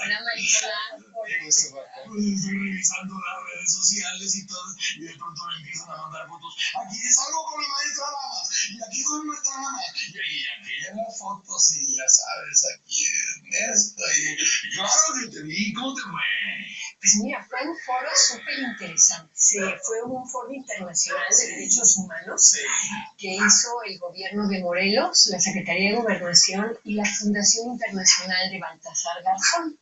Hola, Maricola. Estoy revisando las redes sociales y todo, y de pronto me empiezan a mandar fotos. Aquí salgo con la maestra Lamas, y aquí con nuestra mamá, y aquella las fotos, y ya sabes, aquí estoy. Claro que te vi, ¿cómo te fue? Pues mira, fue un foro súper interesante. Fue un foro internacional de derechos humanos que hizo el gobierno de Morelos, la Secretaría de Gobernación y la Fundación Internacional de Baltasar Garzón.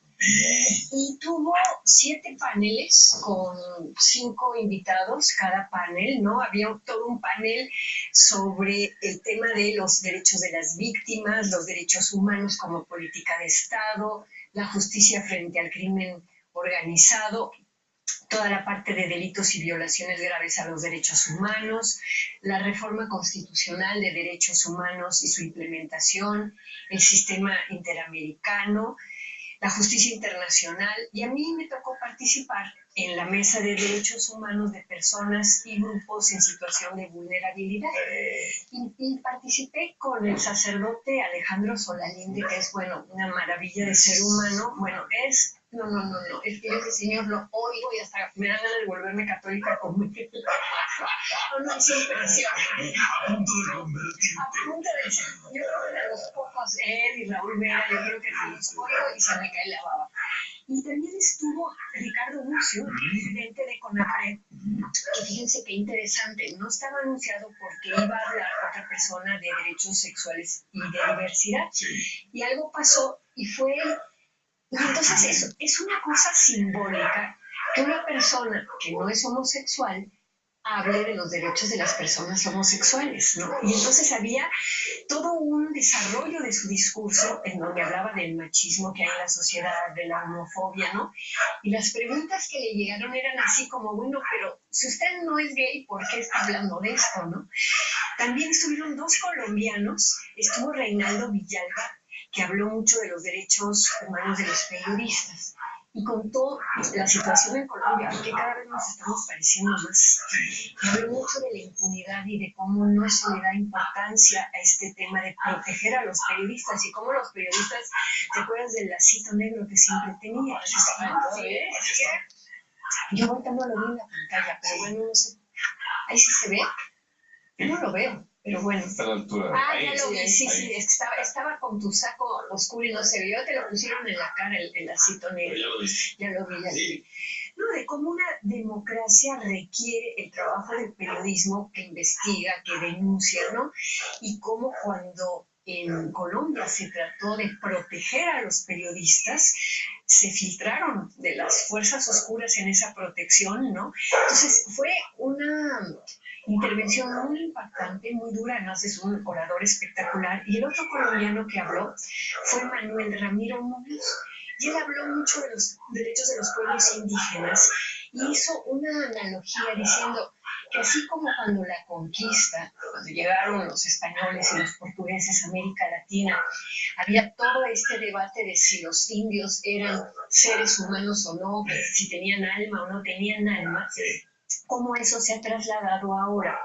Y tuvo 7 paneles con 5 invitados cada panel, ¿no? Había todo un panel sobre el tema de los derechos de las víctimas, los derechos humanos como política de Estado, la justicia frente al crimen organizado, toda la parte de delitos y violaciones graves a los derechos humanos, la reforma constitucional de derechos humanos y su implementación, el sistema interamericano, la justicia internacional, y a mí me tocó participar en la mesa de derechos humanos de personas y grupos en situación de vulnerabilidad. Y participé con el sacerdote Alejandro Solalinde, que es, bueno, una maravilla de ser humano. Bueno, es que yo ese señor lo oigo y hasta me dan ganas de volverme católica como él. No, es impresionante. A punto de convertirte. A punto de ser, yo creo que de los pocos, él y Raúl Vera, yo creo que los oigo y se me cae la baba. Y también estuvo Ricardo Bucio, el presidente de CONAPRED, que fíjense qué interesante, no estaba anunciado porque iba a hablar otra persona de derechos sexuales y de diversidad. Y algo pasó y fue él. Y entonces eso es una cosa simbólica que una persona que no es homosexual hable de los derechos de las personas homosexuales, ¿no? Y entonces había todo un desarrollo de su discurso en donde hablaba del machismo que hay en la sociedad, de la homofobia, ¿no? Y las preguntas que le llegaron eran así como, bueno, pero si usted no es gay, ¿por qué está hablando de esto, no? También estuvieron 2 colombianos, estuvo Reinaldo Villalba, que habló mucho de los derechos humanos de los periodistas. Y contó la situación en Colombia, que cada vez nos estamos pareciendo más. Habló mucho de la impunidad y de cómo no se le da importancia a este tema de proteger a los periodistas y cómo los periodistas, ¿te acuerdas del lacito negro que siempre tenía? Sí. Yo ahorita no lo vi en la pantalla, pero bueno, no sé. Ahí sí se ve. Yo no lo veo. Pero bueno. Está a la altura. Ya lo vi, sí, es que estaba con tu saco oscuro y no se vio, te lo pusieron en la cara el lacito negro. Ya lo vi. No, de cómo una democracia requiere el trabajo del periodismo que investiga, que denuncia, ¿no? Y cómo cuando en Colombia se trató de proteger a los periodistas, se filtraron de las fuerzas oscuras en esa protección, ¿no? Entonces fue una intervención muy impactante, muy dura, además es un orador espectacular. Y el otro colombiano que habló fue Manuel Ramiro Muñoz. Y él habló mucho de los derechos de los pueblos indígenas y hizo una analogía diciendo que así como cuando la conquista, cuando llegaron los españoles y los portugueses a América Latina, había todo este debate de si los indios eran seres humanos o no, si tenían alma o no tenían alma, cómo eso se ha trasladado ahora,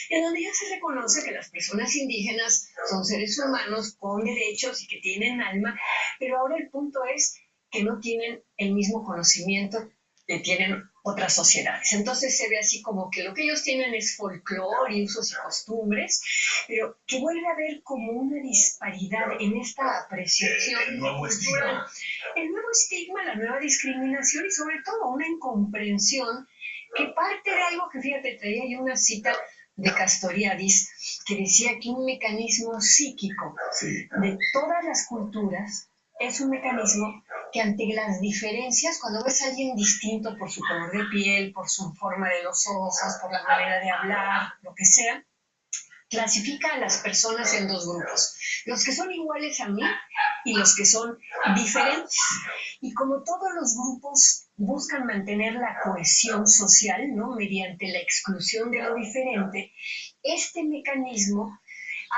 en donde ya se reconoce que las personas indígenas son seres humanos con derechos y que tienen alma, pero ahora el punto es que no tienen el mismo conocimiento que tienen otras sociedades. Entonces se ve así como que lo que ellos tienen es folclore y usos y costumbres, pero que vuelve a haber como una disparidad en esta apreciación. El nuevo estigma. El nuevo estigma, la nueva discriminación y sobre todo una incomprensión que parte de algo que, fíjate, traía yo una cita de Castoriadis que decía que un mecanismo psíquico de todas las culturas es un mecanismo que ante las diferencias, cuando ves a alguien distinto por su color de piel, por su forma de los ojos, por la manera de hablar, lo que sea, clasifica a las personas en 2 grupos, los que son iguales a mí y los que son diferentes. Y como todos los grupos buscan mantener la cohesión social, ¿no?, mediante la exclusión de lo diferente, este mecanismo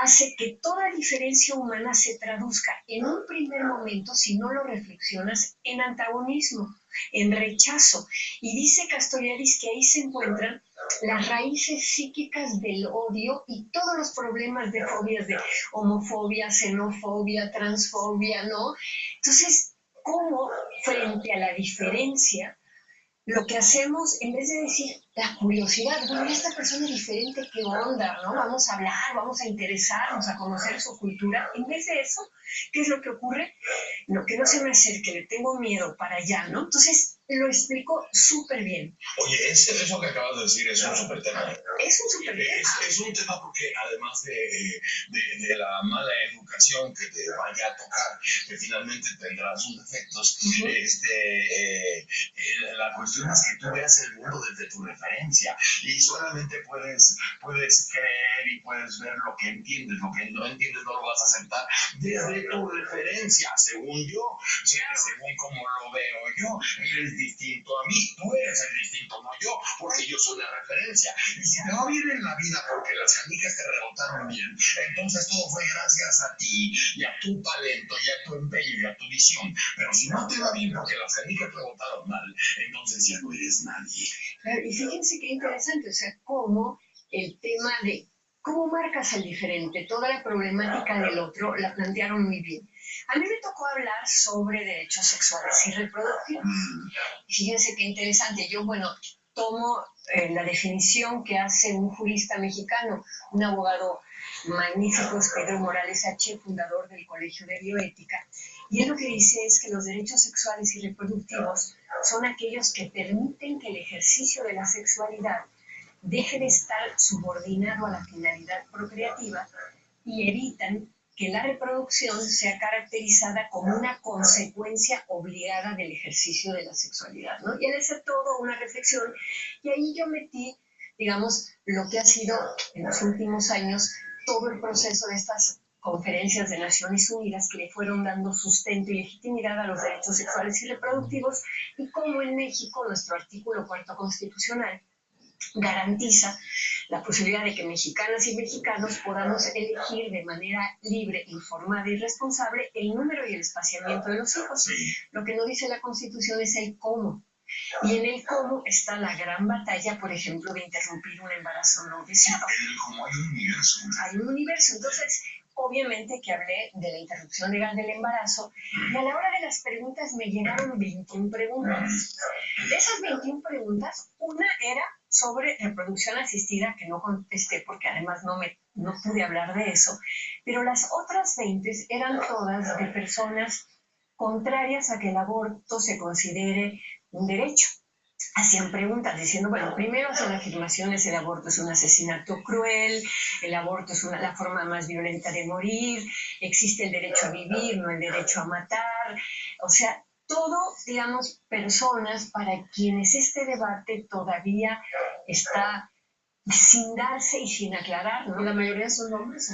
hace que toda diferencia humana se traduzca en un primer momento, si no lo reflexionas, en antagonismo. en rechazo. Y dice Castoriadis que ahí se encuentran las raíces psíquicas del odio y todos los problemas de fobias, de homofobia, xenofobia, transfobia, ¿no? Entonces, ¿cómo frente a la diferencia lo que hacemos, en vez de decir la curiosidad, bueno, esta persona es diferente, qué onda, ¿no? Vamos a hablar, vamos a interesarnos, a conocer su cultura, en vez de eso, ¿qué es lo que ocurre? No, que no se me acerque, le tengo miedo para allá, ¿no? Entonces, lo explico súper bien. Oye, eso que acabas de decir es un súper tema. Es un súper tema. Es un tema porque además de la mala educación que te vaya a tocar, que finalmente tendrá sus defectos, la cuestión es que tú veas el mundo desde tu referencia y solamente puedes creer y puedes ver lo que entiendes, lo que no entiendes no lo vas a aceptar desde tu referencia, según yo, según como lo veo yo. Eres distinto a mí, tú eres el distinto, no yo, porque yo soy la referencia. Y si te va bien en la vida porque las canicas te rebotaron bien, entonces todo fue gracias a ti y a tu talento y a tu empeño y a tu visión. Pero si no te va bien porque las canicas te rebotaron mal, entonces ya no eres nadie. Claro, y fíjense qué interesante, o sea, cómo el tema de cómo marcas al diferente, toda la problemática del otro la plantearon muy bien. A mí me tocó hablar sobre derechos sexuales y reproductivos. Fíjense qué interesante. Yo, bueno, tomo la definición que hace un jurista mexicano, un abogado magnífico, es Pedro Morales H., fundador del Colegio de Bioética. Y él lo que dice es que los derechos sexuales y reproductivos son aquellos que permiten que el ejercicio de la sexualidad deje de estar subordinado a la finalidad procreativa y evitan que la reproducción sea caracterizada como una consecuencia obligada del ejercicio de la sexualidad, ¿no? Y él hace todo una reflexión, y ahí yo metí, digamos, lo que ha sido en los últimos años todo el proceso de estas conferencias de Naciones Unidas que le fueron dando sustento y legitimidad a los derechos sexuales y reproductivos, y cómo en México nuestro artículo 4 constitucional garantiza la posibilidad de que mexicanas y mexicanos podamos elegir de manera libre, informada y responsable el número y el espaciamiento de los hijos. Lo que no dice la Constitución es el cómo. Y en el cómo está la gran batalla, por ejemplo, de interrumpir un embarazo no deseado. Como hay un universo. Hay un universo. Entonces, obviamente que hablé de la interrupción legal del embarazo, y a la hora de las preguntas me llegaron 21 preguntas. De esas 21 preguntas, una era sobre reproducción asistida, que no contesté porque además no pude hablar de eso, pero las otras 20 eran todas de personas contrarias a que el aborto se considere un derecho. Hacían preguntas diciendo, bueno, primero hacían afirmaciones, el aborto es un asesinato cruel, el aborto es la forma más violenta de morir, existe el derecho a vivir, no el derecho a matar, o sea, todo, digamos, personas para quienes este debate todavía está sin darse y sin aclarar, ¿no? La mayoría son hombres.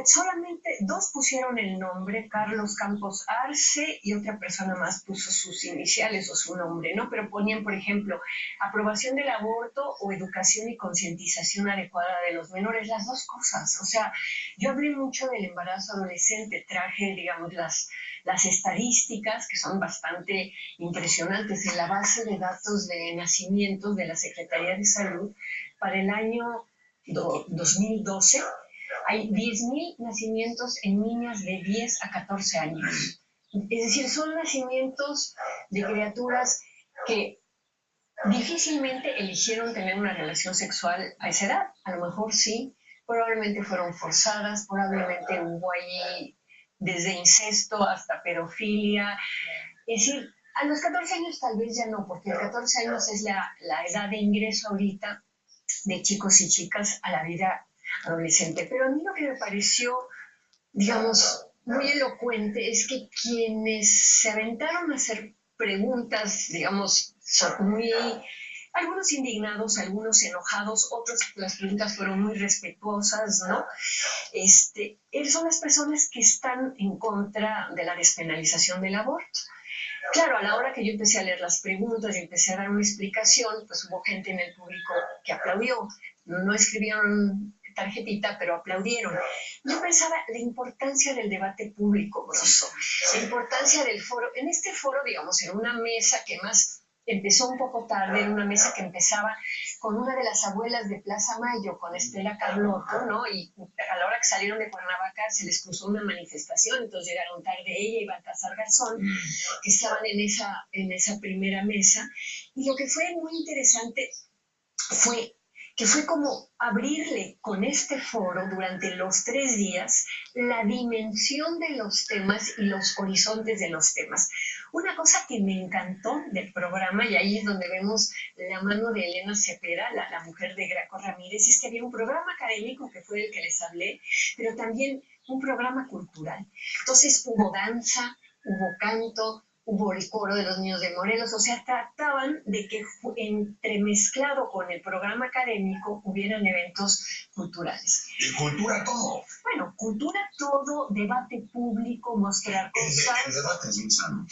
Solamente 2 pusieron el nombre, Carlos Campos Arce, y otra persona más puso sus iniciales o su nombre, ¿no? Pero ponían, por ejemplo, aprobación del aborto o educación y concientización adecuada de los menores, las dos cosas. O sea, yo hablé mucho del embarazo adolescente, traje, digamos, las estadísticas, que son bastante impresionantes, en la base de datos de nacimientos de la Secretaría de Salud para el año 2012. Hay 10,000 nacimientos en niñas de 10 a 14 años. Es decir, son nacimientos de criaturas que difícilmente eligieron tener una relación sexual a esa edad. A lo mejor sí, probablemente fueron forzadas, probablemente hubo ahí desde incesto hasta pedofilia. Es decir, a los 14 años tal vez ya no, porque a 14 años es la edad de ingreso ahorita de chicos y chicas a la vida adolescente. Pero a mí lo que me pareció, digamos, muy elocuente es que quienes se aventaron a hacer preguntas, digamos, son algunos indignados, algunos enojados, otros las preguntas fueron muy respetuosas, ¿no? Son las personas que están en contra de la despenalización del aborto. Claro, a la hora que yo empecé a leer las preguntas y empecé a dar una explicación, pues hubo gente en el público que aplaudió. No escribieron tarjetita, pero aplaudieron. Yo pensaba la importancia del debate público, Broso, la importancia del foro. En este foro, digamos, en una mesa que más empezó un poco tarde, en una mesa que empezaba con una de las abuelas de Plaza Mayo, con Estela Carlotto, ¿no? Y a la hora que salieron de Cuernavaca se les cruzó una manifestación, entonces llegaron tarde ella y Baltasar Garzón, que estaban en esa primera mesa. Y lo que fue muy interesante fue que fue como abrirle con este foro durante los 3 días la dimensión de los temas y los horizontes de los temas. Una cosa que me encantó del programa, y ahí es donde vemos la mano de Elena Cepeda, la mujer de Graco Ramírez, es que había un programa académico que fue el que les hablé, pero también un programa cultural. Entonces hubo danza, hubo canto, hubo el coro de los niños de Morelos, o sea, trataban de que entremezclado con el programa académico hubieran eventos culturales. ¿Y cultura todo? Bueno, cultura todo, debate público, mostrar cosas. El debate es muy sano.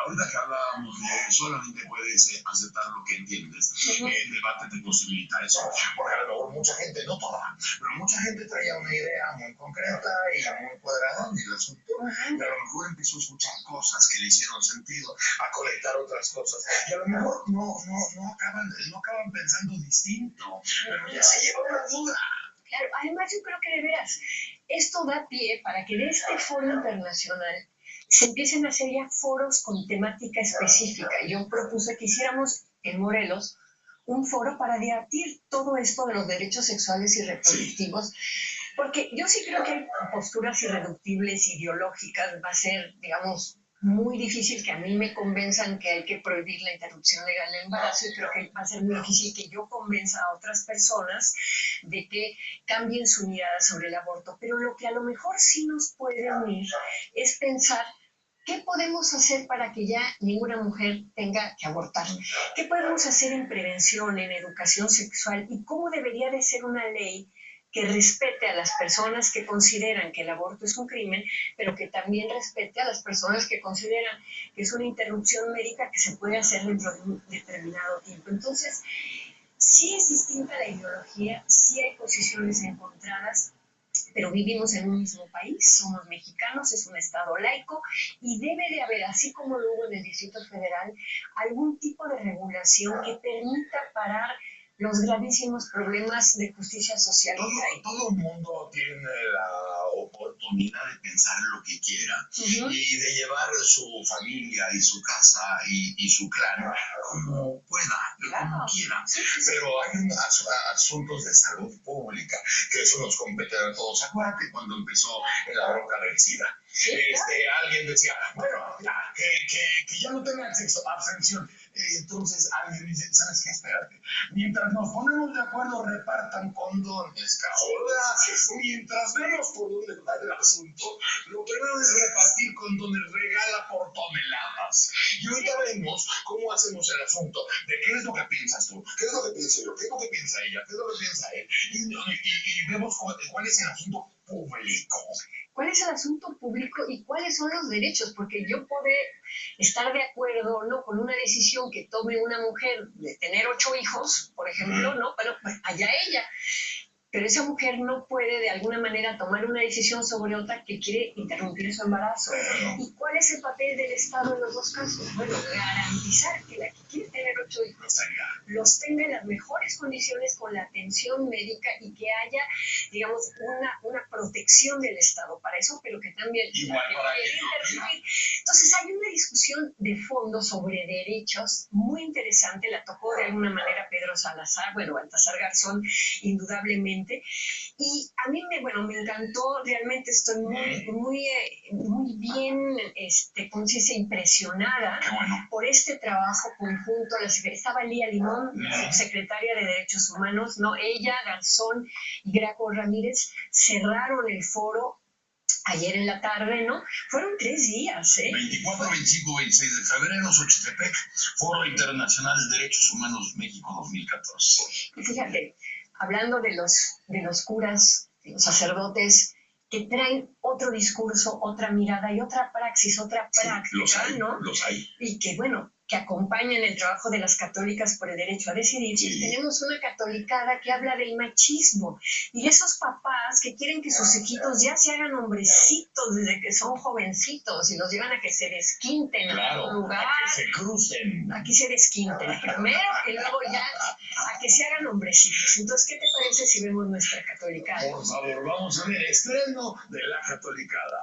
Ahorita que hablábamos de solamente puedes aceptar lo que entiendes, el debate te posibilita eso, porque a lo mejor mucha gente, no toda, pero mucha gente traía una idea muy concreta y muy cuadrada del asunto, y a lo mejor empezó a escuchar cosas que le hicieron sentido, a conectar otras cosas, y a lo mejor no acaban pensando distinto, pero ya se lleva una duda. Claro, además yo creo que de veras, esto da pie para que de este foro internacional se empiecen a hacer ya foros con temática específica. Yo propuse que hiciéramos en Morelos un foro para debatir todo esto de los derechos sexuales y reproductivos, porque yo sí creo que hay posturas irreductibles, ideológicas, va a ser, digamos, muy difícil que a mí me convenzan que hay que prohibir la interrupción legal del embarazo, y creo que va a ser muy difícil que yo convenza a otras personas de que cambien su mirada sobre el aborto. Pero lo que a lo mejor sí nos puede unir es pensar ¿qué podemos hacer para que ya ninguna mujer tenga que abortar? ¿Qué podemos hacer en prevención, en educación sexual? ¿Y cómo debería de ser una ley que respete a las personas que consideran que el aborto es un crimen, pero que también respete a las personas que consideran que es una interrupción médica que se puede hacer dentro de un determinado tiempo? Entonces, sí es distinta la ideología, sí hay posiciones encontradas, pero vivimos en un mismo país, somos mexicanos, es un estado laico y debe de haber, así como lo hubo en el Distrito Federal, algún tipo de regulación que permita parar los gravísimos problemas de justicia social. Todo el mundo tiene la oportunidad de pensar lo que quiera y de llevar su familia y su casa y su clan como pueda, como quiera. Pero hay asuntos de salud pública, que eso nos compete a todos. Acuérdate cuando empezó la bronca del SIDA. Alguien decía, bueno, ya, que ya no tengan sexo, abstención. Entonces alguien dice, ¿sabes qué? Espérate. Mientras nos ponemos de acuerdo, repartan condones, cabrón. Mientras vemos por dónde va el asunto, lo primero es repartir condones, regala por toneladas. Y ahorita vemos cómo hacemos el asunto, de qué es lo que piensas tú, qué es lo que pienso yo, qué es lo que piensa ella, qué es lo que piensa él. Y vemos cuál es el asunto público. ¿Cuál es el asunto público y cuáles son los derechos? Porque yo puedo estar de acuerdo no con una decisión que tome una mujer de tener 8 hijos, por ejemplo, ¿no? Pero pues, allá ella. Pero esa mujer no puede de alguna manera tomar una decisión sobre otra que quiere interrumpir su embarazo. ¿Y cuál es el papel del Estado en los dos casos? Bueno, garantizar que la que quiere tener 8 hijos los tenga en las mejores condiciones con la atención médica y que haya, digamos, una protección del Estado para eso, pero que también igual para interrumpir. Entonces hay una discusión de fondo sobre derechos muy interesante, la tocó de alguna manera Pedro Salazar, bueno, Baltasar Garzón, indudablemente. Y a mí me encantó, realmente estoy muy bien, ¿cómo se dice?, impresionada por este trabajo conjunto. Estaba Lía Limón, secretaria de Derechos Humanos, ¿no? Ella, Garzón y Graco Ramírez cerraron el foro ayer en la tarde, ¿no? Fueron 3 días, 24, 25, 26 de febrero, Xochitepec, Foro Internacional de Derechos Humanos México 2014. Y fíjate, hablando de los curas, de los sacerdotes, que traen otro discurso, otra mirada y otra praxis, otra práctica, los hay, ¿no? Los hay. Y que, bueno, que acompañan el trabajo de las católicas por el derecho a decidir, Sí. tenemos una catolicada que habla del machismo y esos papás que quieren que sus hijitos ya se hagan hombrecitos desde que son jovencitos y los llevan a que se desquinten Claro, a un lugar, a que se crucen. a que se desquinten primero y luego ya a que se hagan hombrecitos. Entonces, ¿qué te parece si vemos nuestra catolicada? Por favor, vamos a ver estreno de la catolicada.